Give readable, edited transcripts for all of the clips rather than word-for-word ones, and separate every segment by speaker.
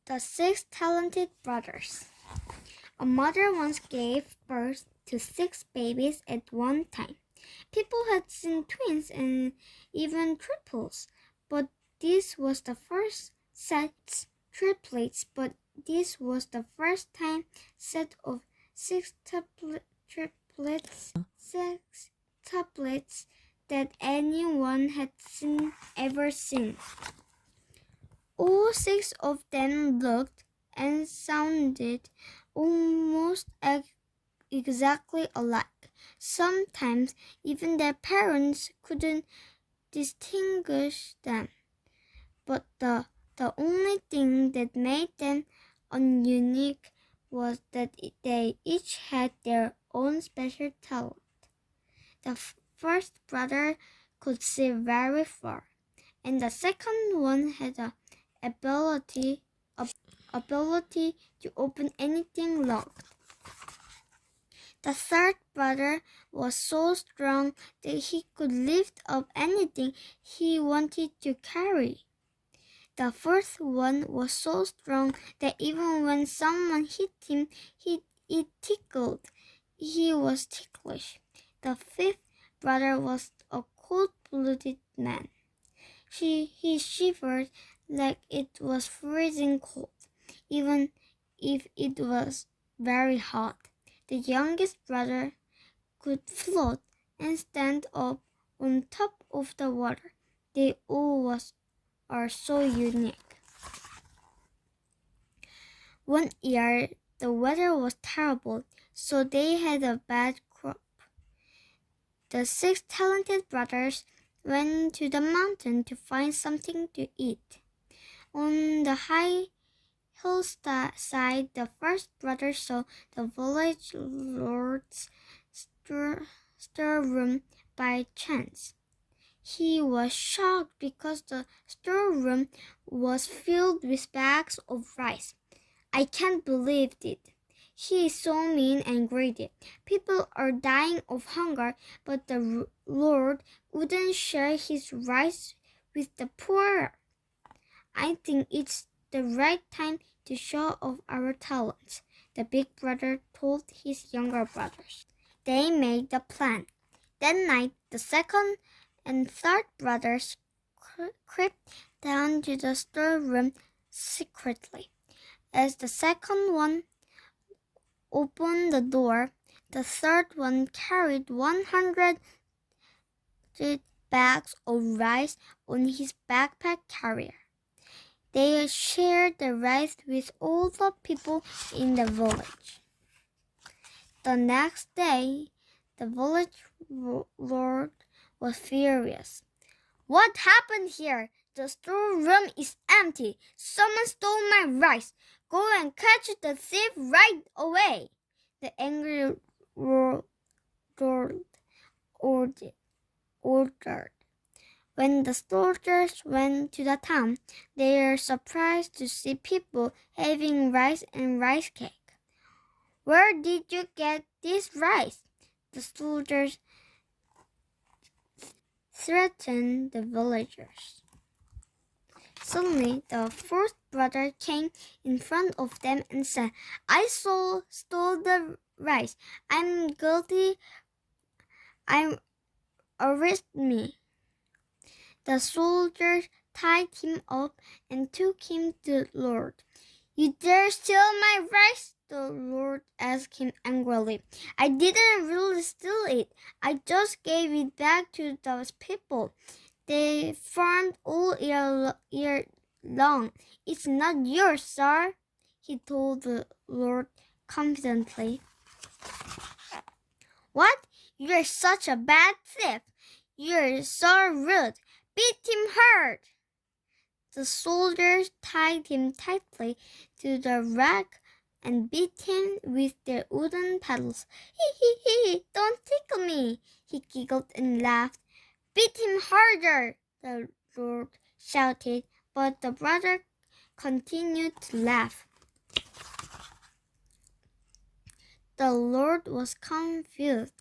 Speaker 1: The Six Talented Brothers. A mother once gave birth to 6 babies at one time. People had seen twins and even triples, but this was the first triplets, but this was the first time set of 6 tuplets that anyone had ever seen. All 6 of them looked and sounded almost exactly alike. Sometimes even their parents couldn't distinguish them. But the only thing that made them unique was that they each had their own special talent. The first brother could see very far, and the second one had the ability to open anything locked. The third brother was so strong that he could lift up anything he wanted to carry. The fourth one was so strong that even when someone hit him, it tickled. He was ticklish. The fifth brother was a cold-blooded man. He shivered like it was freezing cold, even if it was very hot. The youngest brother could float and stand up on top of the water. They all are so unique. One year, the weather was terrible, so they had a bad crop. The 6 talented brothers went to the mountain to find something to eat. On the high hillside, the first brother saw the village lord's storeroom by chance. He was shocked because the storeroom was filled with bags of rice. "I can't believe it. He is so mean and greedy. People are dying of hunger, but the Lord wouldn't share his rice with the poor. I think it's the right time to show off our talents," the big brother told his younger brothers. They made the plan. That night, the second and third brothers crept down to the storeroom secretly. As the second one opened the door, the third one carried 100 bags of rice on his backpack carrier. They shared the rice with all the people in the village. The next day, the village lord was furious. "What happened here? The storeroom is empty. Someone stole my rice. Go and catch the thief right away," the angry lord ordered. When the soldiers went to the town, they were surprised to see people having rice and rice cake. "Where did you get this rice?" the soldiers threatened the villagers. Suddenly, the fourth brother came in front of them and said, "I stole the rice. I'm guilty. Arrest me." The soldiers tied him up and took him to the Lord. "You dare steal my rice?" the Lord asked him angrily. "I didn't really steal it. I just gave it back to those people. They farmed all year long. It's not yours, sir," he told the Lord confidently. "What? You're such a bad thief. You're so rude. Beat him hard." The soldiers tied him tightly to the rack and beat him with their wooden paddles. "Hee, don't tickle me," he giggled and laughed. "Beat him harder," the Lord shouted, but the brother continued to laugh. The Lord was confused,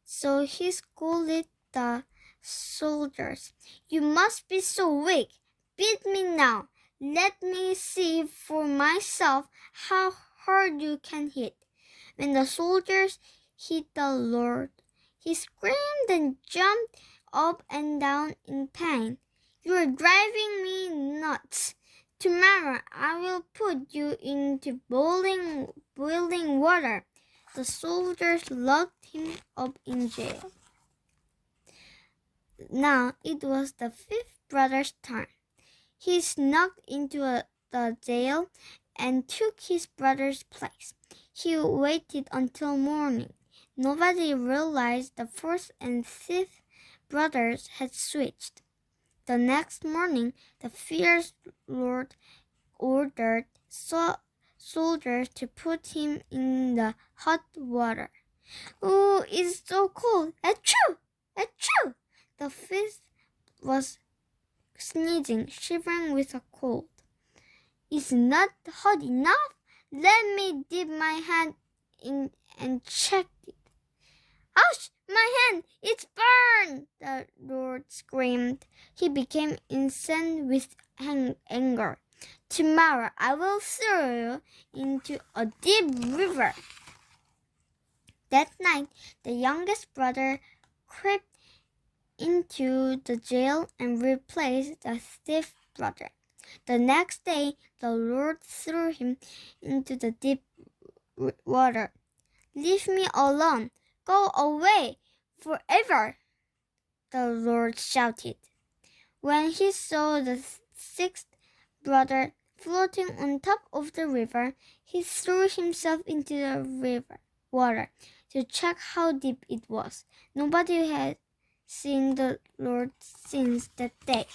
Speaker 1: so he scolded the soldiers. "You must be so weak. Beat me now. Let me see for myself how hard you can hit." When the soldiers hit the Lord, he screamed and jumped up and down in pain. "You're driving me nuts. Tomorrow I will put you into boiling water." The soldiers locked him up in jail. Now it was the fifth brother's turn. He snuck into the jail and took his brother's place. He waited until morning. Nobody realized the fourth and fifth brothers had switched. The next morning, the fierce Lord ordered soldiers to put him in the hot water. "Oh, it's so cold! Achoo! Achoo!" The fifth was sneezing, shivering with a cold. "It's not hot enough? Let me dip my hand in and check it." "Ouch! My hand! It's burned!" the Lord screamed. He became insane with anger. "Tomorrow I will throw you into a deep river." That night, the youngest brother crept into the jail and replaced the fifth brother. The next day, the Lord threw him into the deep water. "Leave me alone! Go away forever!" the Lord shouted. When he saw the sixth brother floating on top of the river, he threw himself into the water to check how deep it was. Nobody had seen the Lord since that day.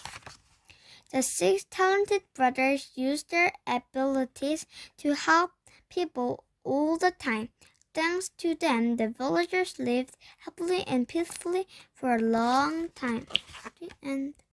Speaker 1: The six talented brothers used their abilities to help people all the time. Thanks to them, the villagers lived happily and peacefully for a long time. The end.